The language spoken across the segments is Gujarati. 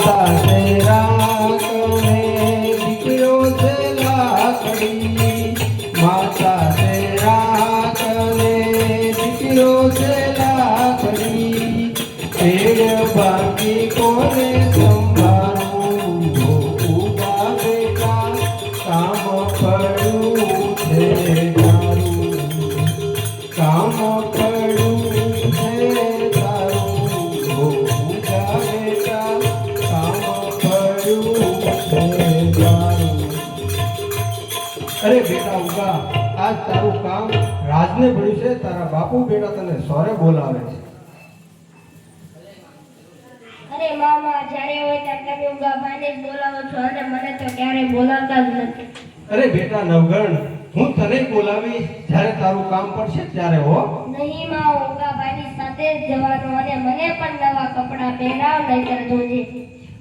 માતા તેરા કને દીકરો છે લાકડી માતા તેરા કને દીકરો છે લાકડી પેડ બાકી કોને સંભાળું ઉભા બેટા કામ પડ્યું છે તારું કામ પડ્યું છે તારું ઉભા બેટા કામ પડ્યું છે તારું અરે બેટા ઉભા આજ તારું કામ રાજને પડ્યું છે તારા બાપુ બેટા તને સોરે બોલાવે છે અરે મામા જ્યારે હોય ત્યારે તમે ઉગાભાઈને જ બોલાવો છો અને મને તો ક્યારેય બોલાવતા જ નથી અરે બેટા નવગણ હું તને બોલાવી જ્યારે તારું કામ પડશે ત્યારે હો નહીં માં ઉગાભાઈની સાથે જ જવાનું અને મને પણ નવા કપડાં પહેરાવ નહીતર જોજે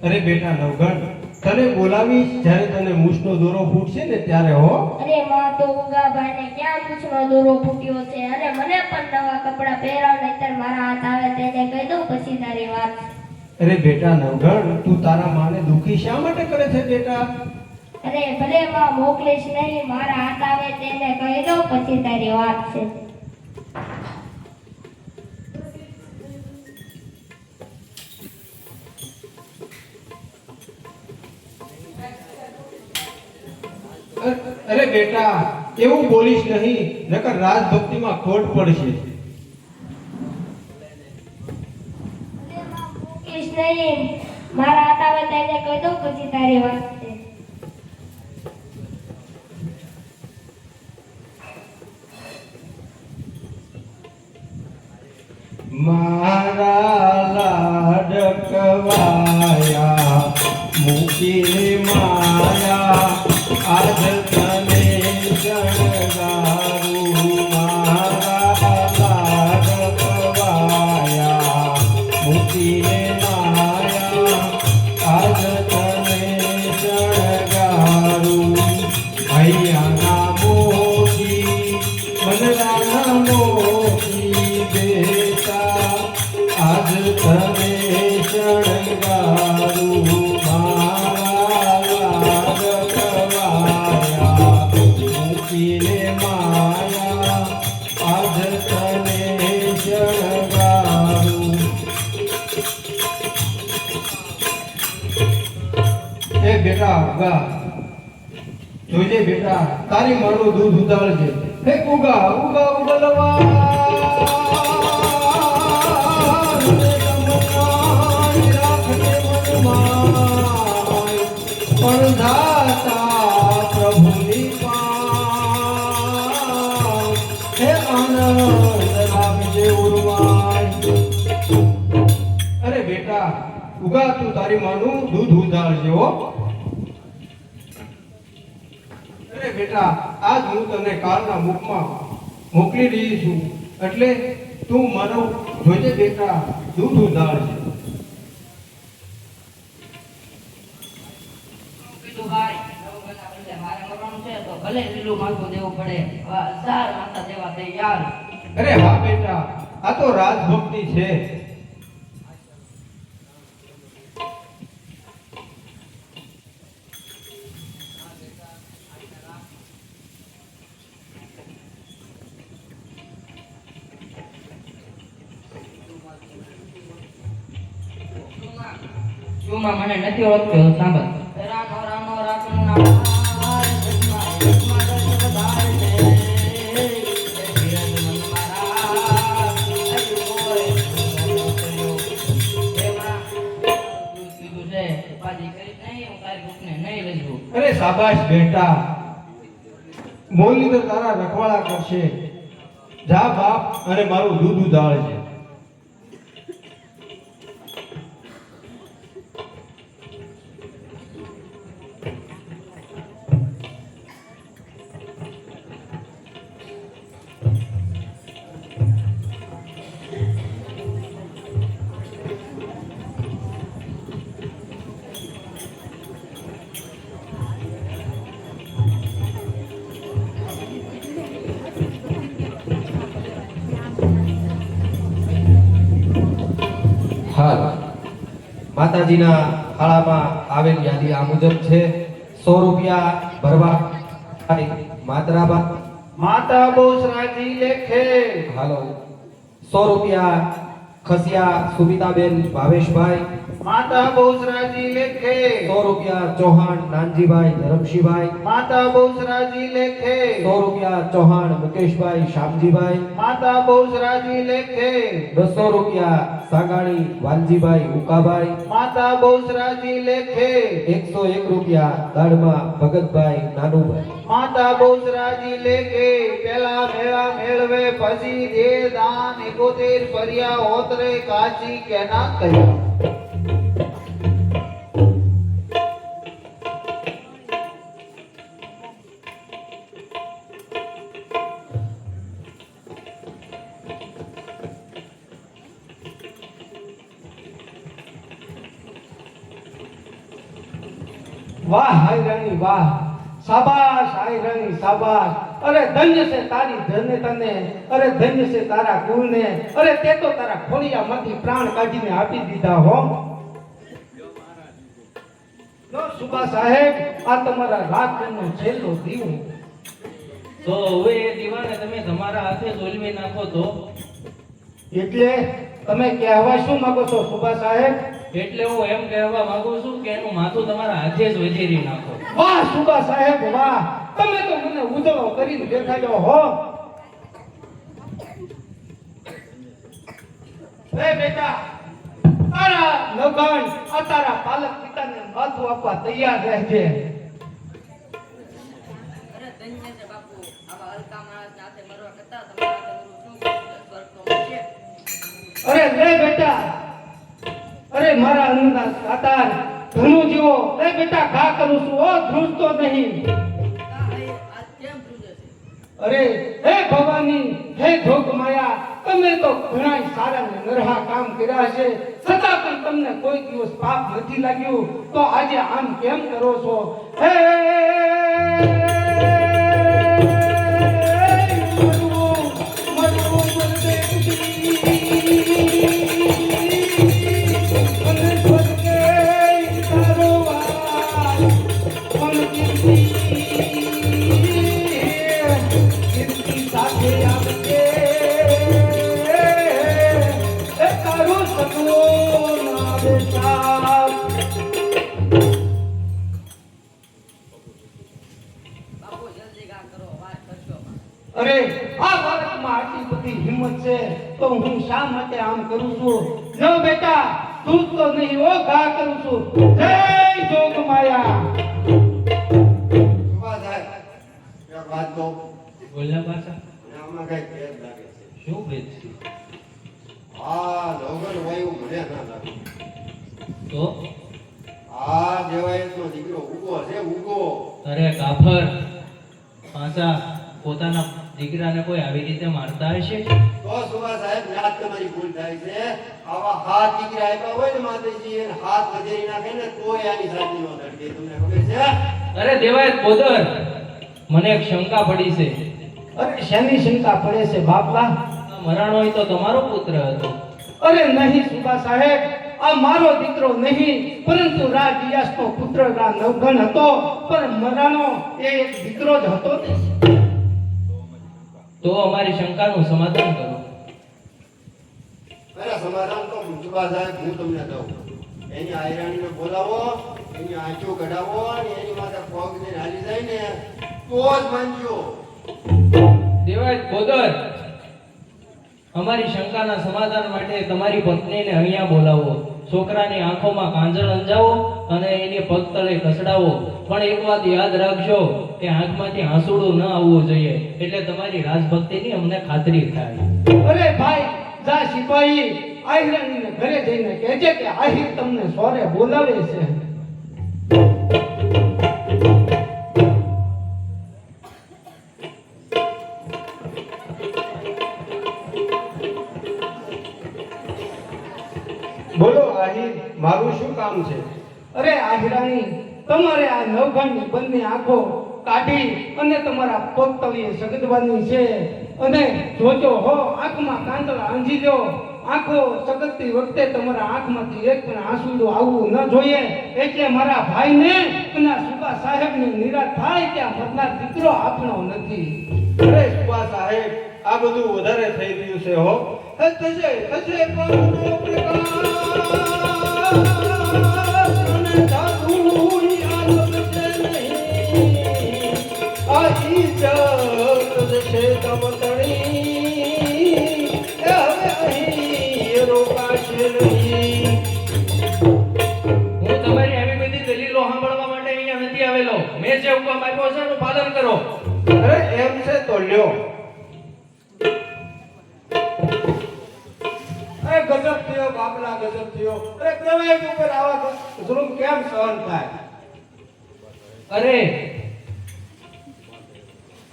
અરે બેટા નવગણ તને બોલાવી જ્યારે તને મૂછનો દોરો ફૂટશે ને ત્યારે હો અરે માં તો ઉગાભાઈને ક્યાં મૂછનો દોરો ફૂટ્યો છે અને મને પણ નવા કપડાં પહેરાવ નહીતર મારા હાથ આવે તેને કહી દઉં પછી તારી વાત અરે બેટા નવગણ તું તારા માને દુખી શા માટે કરે છે બેટા અરે ભલે માં મોકલીશ નહીં મારા હાથ આવે તેને કહી દઉં પછી તારી વાત છે અરે બેટા એવું બોલીશ નહીં નકર રાજભક્તિમાં ખોટ પડશે નહીં મારા હાથ આવે તેને કહી દઉં પછી તારી વાત છે મારા લાડકવાયા મૂકી માયા આજ તને શણગારું મારા લાડકવાયા મૂકી આજ તને શણગારું ભૈયાના મોતી મનરાના મોતી બેટા આજ તને શણગારું મારા લાડકવાયા મૂકીને માયા આજ તને શણગારું એ બેટા ઉગા જોજે બેટા તારી માનું દૂધ ઉતારજે હે ઉગા ઉગા ઉગલવા પણ દાતા પ્રભુની પાસ હે આનંદ રાખજે ઉર્વાય અરે બેટા ઉગા તું તારી માનું દૂધ ઉતારજે હો અરે બેટા આજ હું તને કાળના મુખમાં મોકલી રહી છું એટલે તું મારું જોજે બેટા દૂધ ઉતારજે ભલે લીલું માથું દેવું પડે સાર માથા દેવા તૈયાર અરે હા બેટા આ તો રાજભક્તિ છે શું મને નથી ઓળખતો સાંભળ રાનો રાનો રાખનો ના અરે શાબાશ બેટા મોલની તો તારા રખવાળા કરશે જા બાપ અને મારું દૂધ ઉધાળ છે માતાજીના થાળામાં આવેલ યાદી આ મુજબ છે. 100 રૂપિયા ભરવા માત્રાબા. માતા બહુચરાજી લેખે. હાલો. 100 રૂપિયા ખસિયા સુમિતાબેન ભાવેશભાઈ. માતા બહુચરાજી લેખે. 100 રૂપિયા ચૌહાણ નાનજીભાઈ ધરમશીભાઈ. માતા બહુચરાજી લેખે. 100 રૂપિયા ચૌહાણ મુકેશભાઈ શામજીભાઈ. માતા બહુચરાજી લેખે. 200 રૂપિયા સાગાણી વાલજીભાઈ ઉકાભાઈ. માતા બહુચરાજી લેખે. 101 રૂપિયા દાડમાં ભગતભાઈ નાનુભાઈ. માતા બહુચરાજી લેખે. પેલા મેળા મેળવે પછી દે દાન 71 ભર્યા હોતરે કાચી કેના કર્યા. વાહ હાય રાણી વાહ, શાબાશ હાય રાણી શાબાશ. અરે ધન્ય છે તારી ધન્ય તને, અરે ધન્ય છે તારા કુળને, અરે તે તો તારા ખોળિયામાંથી પ્રાણ કાઢીને આપી દીધા હો. લો સુબા સાહેબ, આ તમારા રાજનો છેલ્લો દીવો. તો હવે એ દીવાને તમે તમારા હાથે ઝોલવી નાખો તો? એટલે તમે કહેવા શું માંગો છો સુબા સાહેબ? એટલે હું એમ કહેવા માંગુ છું કે એનું માથું તમારા હાથે જ વધેરી નાખો. વાહ સુબા સાહેબ વાહ, તમે તો મને ઉજળો કરીને દેખાડ્યો હો. એ બેટા, તારા લગન આ તારા પાલક પિતાને માથું આપવા તૈયાર રહેજે. અરે ધન્ય છે બાપુ, આવા હલકા માણસને હાથે મરવા કરતા તમારા હાથે મરવું શું સ્વર્ગ તો મળશે. અરે લે બેટા, અરે મારા અન્નદાસ સાતાર ધનુ જીવો, લે બેટા ઘા કરું છું, ઓ ધ્રુજતો નહીં. આ કેમ ધ્રુજે છે? અરે હે ભવાની, હે ધોક માયા, તમે તો ઘણા સારા ને નરહા કામ કર્યા છે, છતાં પણ તમને કોઈ દિવસ પાપ નથી લાગ્યું, તો આજે આમ કેમ કરો છો? હે મરવું, મરવું મરદેવજી, અને સ્વર્ગે તારો વાસ, પણ કીર્તિ સાથે આવજે, એ તારું સપનું આવે સાથ. બાપુ જલ્દી ઘા કરો, વાત કરશો. અરે આ બાળકમાં આટલી બધી હિંમત છે તો હું શા માટે આમ કરું છું? ન બેટા, તું તો નહીં, ઓ ઘા કરું છું. જય જોગ માયા. સુભા સાહેબ, એક વાત કહું. બોલ્યા પાછા? મને આમાં કંઈક ભેદ લાગે છે. શું ભેદ છે? આ લગન હોય એવું મને ના લાગે. તો આ દેવાયતનો દીકરો ઉગો છે, ઉગો. અરે કાફર, પાછા પોતાના દીકરાને કોઈ આવી રીતે મારતા હશે? તો સુભા સાહેબ, યાદ તમારી ભૂલ થાય છે. આવા હાથ દીકરા આપ્યા હોય ને માતાજી, એને હાથ વધેરી નાખે ને તોય આની સાચી નો ધડકે. તમને ખબર છે? અરે દેવાયત બોદર, મને એક શંકા પડી છે. અરે શેની શંકા પડે છે બાપલા? આ મરાણો હોય તો તમારો પુત્ર હતો. અરે નહીં સુબા સાહેબ, આ મારો દીકરો નહીં, પરંતુ રાજ યશનો પુત્ર રા નવઘણ હતો, પણ મરાનો એ એક દીકરો જ હતો ને. તો અમારી શંકાનું સમાધાન કરો. અરે સમાધાન તો સુભા સાહેબ હું તમને દઉં. એની આયરાણીને બોલાવો, એની આંખો કઢાવો અને એની માથે પગ લઈને હાલી જાય ને તો જ માનજો. દેવાયત બોદર, અમારી શંકાના સમાધાન માટે તમારી પત્નીને અહીંયા બોલાવો, છોકરાની આંખોમાં કાંજળ અંજાવો અને એની પગ તળે કસડાવો. પણ એક વાત યાદ રાખજો કે આંખમાંથી આંસુડું ન આવવું જોઈએ, એટલે તમારી રાજભક્તિની અમને ખાતરી થાય. અરે ભાઈ, જા સિપાહી, આહિરાણીને ઘરે જઈને કહેજે કે આહિર તમને સોરે બોલાવે છે. બોલો આહિર, મારું શું કામ છે? અરે આહિરાણી, તમારે આ નવઘણની બંને આંખો કાઢી અને તમારા પગ તળિયે સગદવાની છે, અને જોજો હો આંખમાં કાંદળા આંજી દો આંખો સગતતી વખતે તમારા આંખમાંથી એક પણ આંસુડું આવવું ન જોઈએ. એટલે મારા ભાઈને અને સુબા સાહેબને નિરાશ થાય કે આ મરનાર દીકરો આપણો નથી. અરે સુભા સાહેબ, આ બધું વધારે થઈ ગયું છે હો. થશે થશે પરનો પ્રકાશ અને જાદુની આલમશે નહીં. આ ઈજત જશે તમતણી, એ હવે અહીં રોકાશે નહીં. હું તમારી આવી બધી દલીલો સાંભળવા માટે અહીંયા નથી આવેલો. મેં જે હુકમ આપ્યો છે એનું પાલન કરો. અરે એમ છે તો લ્યો. અરે ગજબ થયો બાપલા, ગજબ થયો. અરે પ્રવેશ ઉપર આવા જુલમ કેમ સહન થાય?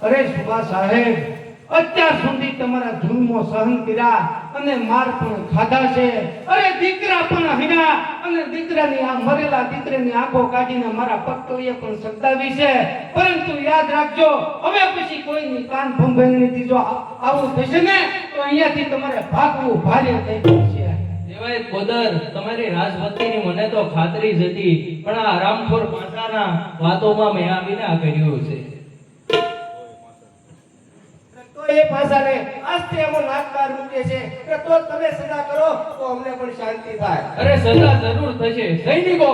અરે સુભા સાહેબ, અત્યાર સુધી તમારા જુલ્મો સહન કર્યા અને માર પણ ખાધા છે. અરે દીકરા પણ હણ્યા અને દીકરાની આ મરેલા દીકરાની આંખો કાઢીને મારા પગતળીએ પણ સગદાવી છે. પરંતુ યાદ રાખજો, હવે પછી કોઈની કાન ભંભેરણીથી જો આવું થશે ને તો અહીંયાથી તમારે ભાગવું ભારે થઈ જશે. દેવાયત બોદર, તમારી રાજભક્તિની મને તો ખાતરી જ હતી, પણ આ હરામખોર પાસાના વાતોમાં મેં આવીને આ કર્યું છે. તો એ પાસાને આસ્તે એમો નાકબાર મૂકે છે કે તો તમે સજા કરો તો અમને પણ શાંતિ થાય. અરે સજા જરૂર થશે. સૈનિકો,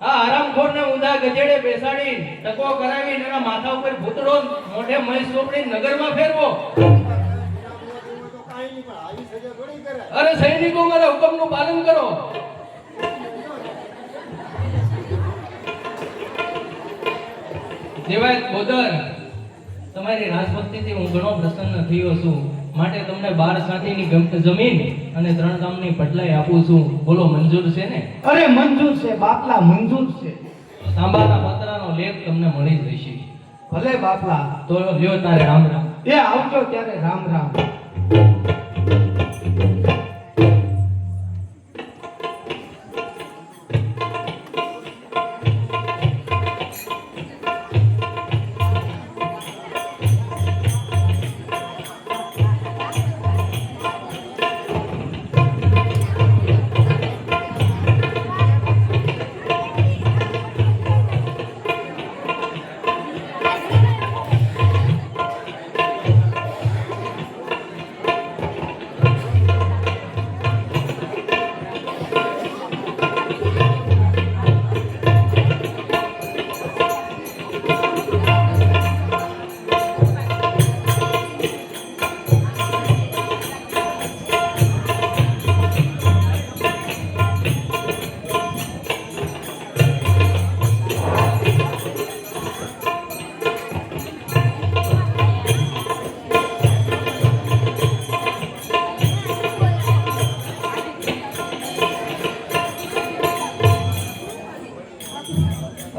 આ હરામખોરને ઊંધા ગધેડે બેસાડી ટકો કરાવીને એના માથા ઉપર ભૂતડો મોઢે મહેશ ચોપડી નગરમાં ફેરવો. તો કાંઈ નહીં, પણ આવી સજા થોડી કરે. અરે સૈનિકો, મારા હુકમનું પાલન કરો. દેવાયત બોદર, તમારી રાજભક્તિથી હું ઘણો પ્રસન્ન થયો છું, માટે તમને 12 સાથીની જમીન અને 3 ગામની પટલાઈ આપું છું. બોલો, મંજૂર છે ને? અરે મંજૂર છે બાપલા, મંજૂર છે. તાંબાના પતરાનો લેખ તમને મળી જ રહેશે. ભલે બાપલા. તો લ્યો તારે રામ રામ. એ આવજો ત્યારે રામ રામ.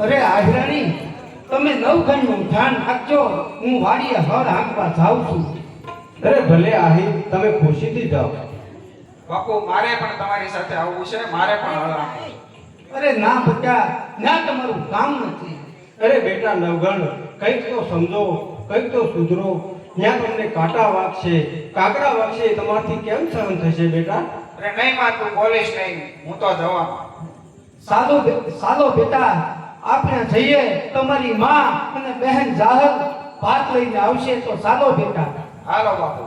અરે આજરાણી, તમે નવઘણનું ધ્યાન રાખજો. હું વાડીએ હળ હાંકવા જાઉં છું. અરે ભલે આહી, તમે ખુશીથી જાઓ. બાપુ, મારે પણ તમારી સાથે આવવું છે. મારે પણ હળ હાંકવું. અરે ના બચ્ચા, ના તમારું કામ નથી. અરે બેટા નવગણ, કંઈક તો સમજો, કંઈક તો સુધરો. ત્યાં તમને કાંટા વાગશે, કાકડા વાગશે, તમારથી કેમ સહન થશે બેટા? અરે નહીં માં, તું બોલીશ નહીં, હું તો જવા. સાલો બેટા, આપણે જઈએ. તમારી માં અને બહેન જાહર ભાત લઈને આવશે તો સાલો બેટા. હાલો બાપુ.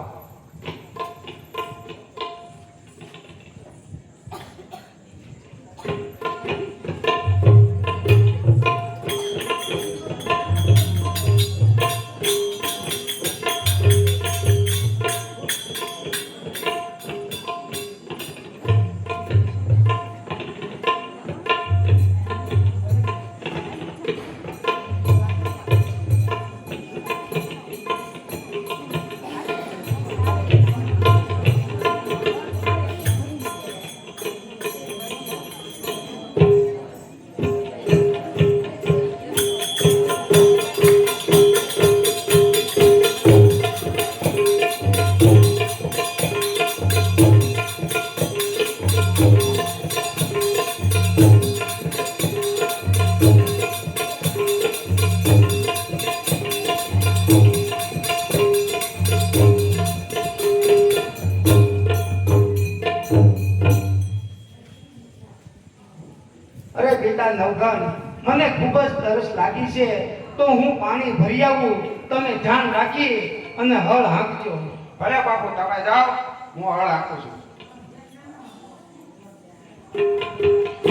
બેટા નવઘણ, મને ખૂબ જ તરસ લાગી છે, તો હું પાણી ભરી આવું, તમે ધ્યાન રાખી અને હળ હાંકજો. ભલે બાપુ તમે જાઓ, હું હળ હાંકું છું.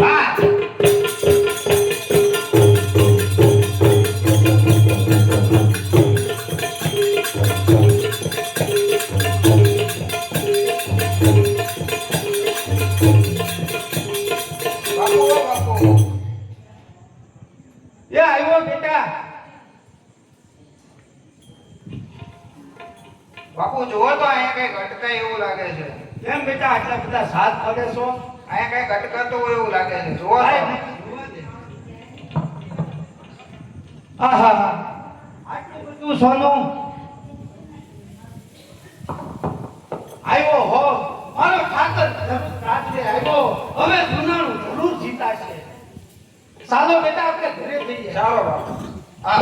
હા. બાપુ બાપુ એ આવ્યો બેટા. બાપુ જુઓ તો અહીંયા કઈ ઘટકાય એવું લાગે છે. કેમ બેટા આટલા બધા સાથ પડે છો? અહીંયા કઈ ઘટકાતું હોય એવું લાગે છે. જુઓ તો. આહા, આટલું બધું સોનું આવ્યો હો, મારો ઠાકર જરૂર રાત્રે આવ્યો, હવે જુનાણું જરૂર જીતાશે. ચાલો બેટા આપણે ઘરે જઈએ. ચાલો બાપુ. હા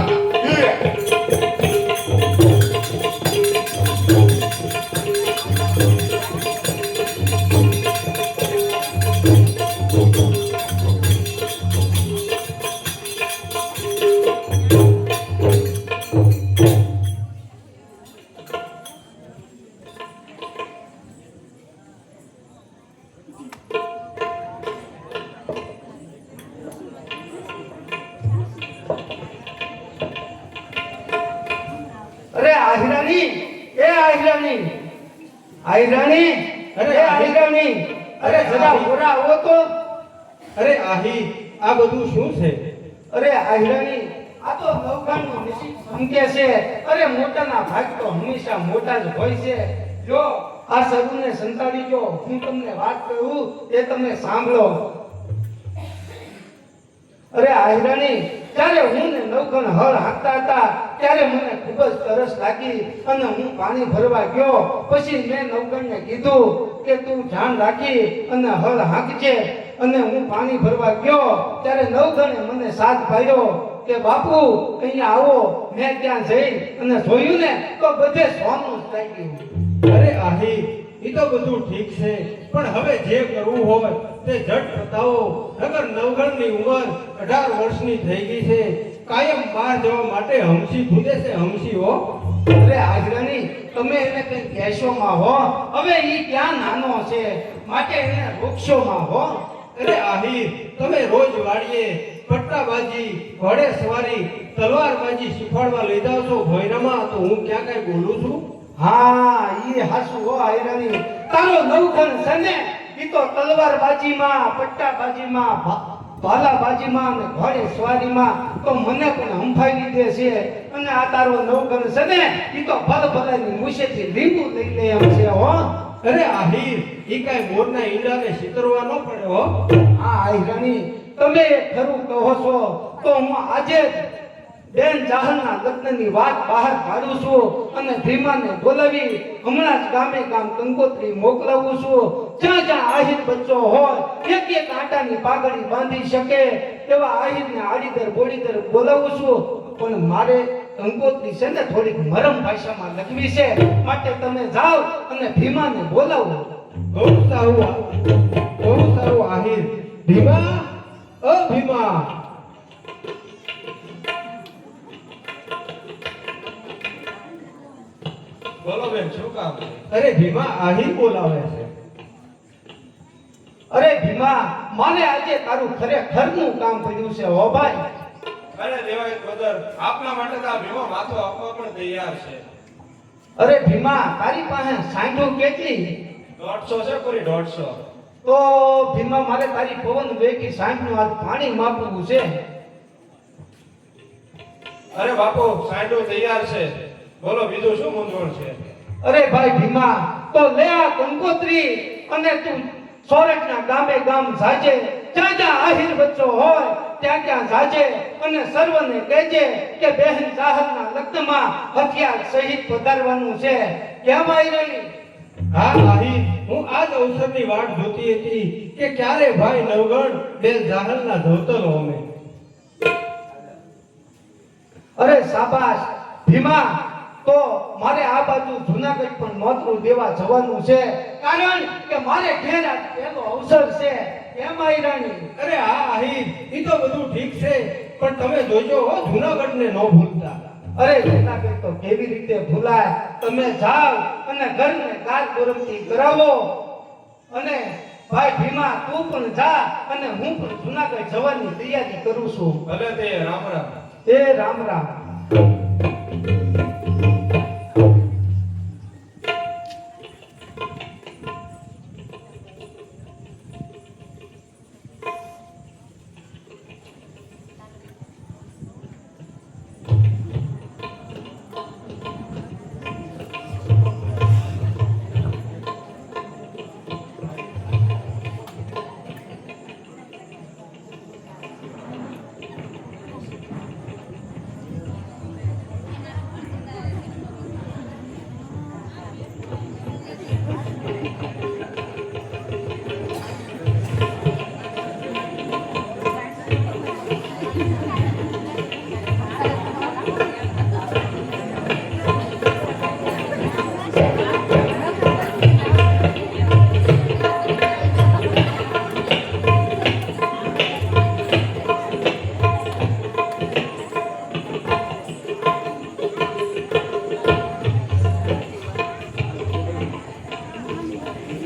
અરે આહિરાણી, એ આહિરાણી, આહિરાણી, અરે એ આહિરાણી, અરે જરા ઓરા આવો તો. અરે આહી, આ બધું શું છે? અરે આહિરાણી, આ તો નવઘણનું નસીબ સમકે છે. અરે મોટાના ભાગ તો હંમેશા મોટા જ હોય છે. જો આ સરુને સંતાડી જો, હું તમને વાત કહું એ તમે સાંભળો. અરે આહિરાણી, જ્યારે હું ને નવઘણ હળ હાંકતા હતા ત્યારે મને ખૂબ જ તરસ લાગી અને હું પાણી ભરવા ગયો. પછી મેં નવઘણને કીધું કે તું ધ્યાન રાખી અને હળ હાંકજે. અને હું પાણી ભરવા ગયો ત્યારે નવઘણે મને સાથ પાડ્યો કે બાપુ અહીંયા આવો. મેં ત્યાં જઈ અને જોયું ને તો બધે સોનું જ લાગ્યું. અરે આહી, એ તો બધું ઠીક છે, પણ હવે જે કરવું હોય તે ઝટ બતાવો, નગર નવઘણની ઉંમર 18 વર્ષની થઈ ગઈ છે. કાયમ બહાર જવા માટે હમસી ખુદે છે, હમસી હો. અરે આજરાની, તમે એને કઈ કહેશોમાં હો, હવે ઈ ક્યાં નાનો છે, માટે એને રોકશોમાં હો. અરે આહી, તમે રોજ વાડીએ પટ્ટાબાજી, ઘોડે સવારી, તલવારબાજી શીખવાડવા લઈ જાવ છો ભોયરામાં, તો હું ક્યાં કઈ બોલું છું? હા, ઈ હાસુ હો આયરાની. તારો નવઘણ છે ને, ઈ તો તલવારબાજીમાં, પટ્ટાબાજીમાં, ભાલાબાજીમાં અને ઘોડે સવારીમાં તો મને પણ હંફાવી દે છે. અને આ તારો નવઘણ છે ને, ઈ તો ભલભલાની મૂછેથી લીંબુ લઈ લે એમ છે હો. અરે આહી, ઈ કાંઈ મોરના ઈંડાને છિતરવા ન પડે હો. હા આયરાની, તમે ખરું કહો છો તો હું આજે જ બેન જાહલના લગ્નની વાત બહાર પાડું છું અને ભીમાને બોલાવી હમણાં જ ગામે ગામ કંકોત્રી મોકલાવું છું. જ્યાં જ્યાં આહિર બચ્ચો હોય, એક એક આટાની પાઘડી બાંધી શકે એવા આહિરને આડીદર બોડીદર બોલાવું છું. પણ મારે કંકોત્રી છે ને થોડીક મરમ ભાષામાં લખવી છે, માટે તમે જાઓ અને ભીમાને બોલાવો. બહુ સારું આહિર. ભીમા, ઓ ભીમા. બોલો બેન, શું કામ છે? અરે ભીમા, આહિર બોલાવે છે. અરે ભીમા, મારે આજે તારું ખરેખરનું કામ પડ્યું છે હો ભાઈ. અરે દેવાય બ્રધર, આપના માટે તો આ ભીમો માથો આપવા પણ તૈયાર છે. અરે ભીમા, તારી પાસે સાંઢું કેટલી? 150 છે, પૂરી 150. તો ભીમા, મારે તારી પવન વેગી સાંઢનું આજ પાણી માપવું છે. અરે બાપુ, સાંઢું તૈયાર છે. બોલો, બીજું શું મૂંઝવણ છે? અરે ભાઈ ભીમા, તો લે આ કંકોત્રી અને તું સોરઠના ગામે ગામ જાજે. જ્યાં જ્યાં આહિર બચ્ચો હોય ત્યાં ત્યાં જાજે અને સર્વને કહેજે કે બહેન જાહલના લગ્નમાં હથિયાર સહિત પધારવાનું છે. કેમ આવી રહી? હા આહિર, હું આ જ અવસરની વાટ જોતી હતી કે ક્યારે ભાઈ નવગણ બે જાહલના ધોતલો અમે. અરે શાબાશ ભીમા, તો મારે આ બાજુ જુનાગઢ પણ નોતરું દેવા જવાનું છે, કારણ કે મારે ઘેર આ પહેલો અવસર છે. કેમ આઈ રાણી? અરે હા આહિર, ઈ તો બધું ઠીક છે, પણ તમે જોજો હો જૂનાગઢને ન ભૂલતા. અરે જૂનાગઢ તો કેવી રીતે ભૂલાય? તમે જાઓ અને ઘરને કારગોરમથી કરાવો. અને ભાઈ ભીમા તું પણ જા અને હું પણ જૂનાગઢ જવાની તૈયારી કરું છું. ભલે તે રામ રામ. એ રામ રામ.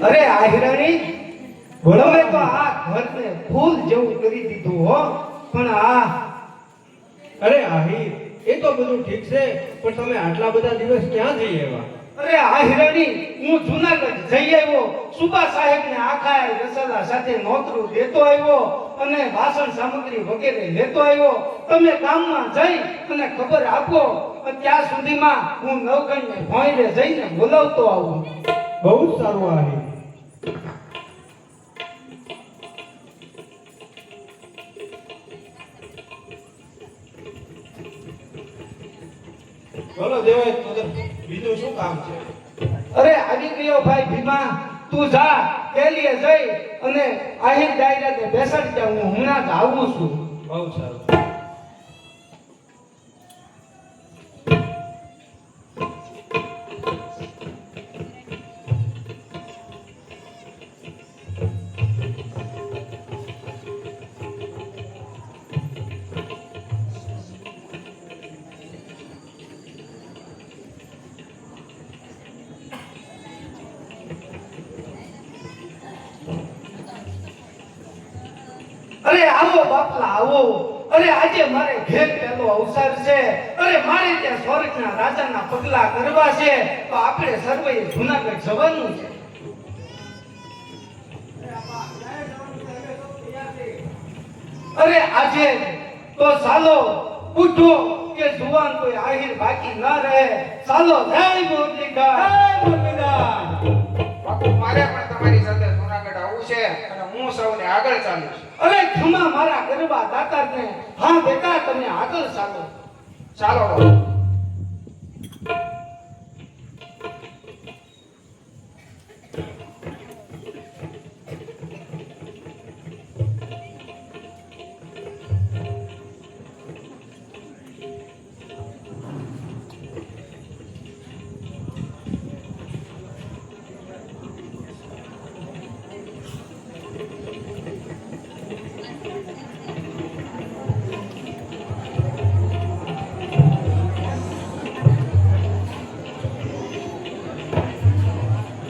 અરે આહિરાણી, તમે તો આ ઘરને ફૂલ જેવું કરી દીધું હો. પણ અરે આહિર, એ તો બધું ઠીક છે, પણ તમે આટલા બધા દિવસ ક્યાં જઈ આવ્યા? અરે આહિરાણી, હું જૂનાગઢ જઈ આવ્યો. સુબા સાહેબને આખા રસાલા સાથે નોતરું દેતો આવ્યો અને વાસણ સામગ્રી વગેરે લેતો આવ્યો. તમે ગામમાં જઈ અને ખબર આપો. ત્યાં સુધીમાં હું નવગણને ભોંયરે જઈને બોલાવતો આવું. બહુ જ સારું આહિર. બોલો દેવાય, બીજું શું કામ છે? અરે આવી ગયો ભાઈ ભીમા, તું જા પેલીએ જઈ અને આહિર ડાયરાને બેસાડી જા. હું હમણાં જ આવું છું. બહુ સારું. અરે આવો બાપલા આવો. અરે આજે મારે ઘેર પહેલો અવસર છે. અરે મારે ત્યાં સ્વર્ગના રાજાના પગલા કરવા છે, તો આપણે સર્વે જૂનાગઢ જવાનું છે. અરે આજે તો ચાલો ઉઠો કે જુવાન કોઈ આહિર બાકી ન રહે. ચાલો જય મુરલીધર. બાપુ મારે પણ તમારી સાથે જૂનાગઢ આવવું છે અને હું સૌને આગળ ચાલું છું. અરે ખમા મારા ગરબા દાતારને. હા બેટા, તમે આગળ ચાલો. ચાલો બાપુ.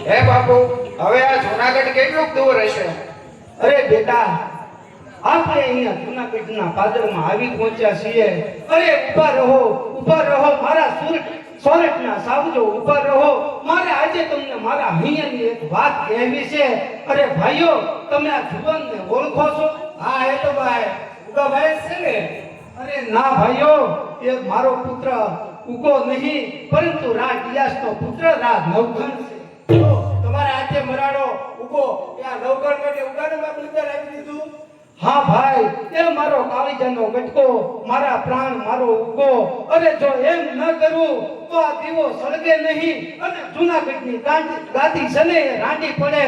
હે બાપુ, હવે આ જૂનાગઢ કેટલું દૂર હશે? અરે બેટા, આપણે અહીંયા જૂનાગઢના પાદરમાં આવી પહોંચ્યા છીએ. અરે ઊભા રહો મારા સોરઠના સાવજો, ઊભા રહો. મારે આજે તમને મારા હૈયાની એક વાત કહેવી છે. અરે ભાઈઓ, તમે આ જુવાનને ઓળખો છો? હા, એ તો ભાઈ ઉગાભાઈ છે ને? અરે ના ભાઈઓ, એ મારો પુત્ર ઉગો નહીં, પરંતુ રાજ ઇલિયાસનો પુત્ર રાજ નવઘણ છે. તો તમારા હાથે મરાડો ઉગો ત્યાં નવગણ માટે ઉગાડમાં બલિદાન આપી દીધું. હા ભાઈ, એ મારો કાળીજાનો ગટકો, મારા પ્રાણ, મારો ઉગો. અરે જો એમ ન કરું તો આ દીવો સળગે નહીં અને જૂનાગઢની ગાદી સને રાંડી પડે.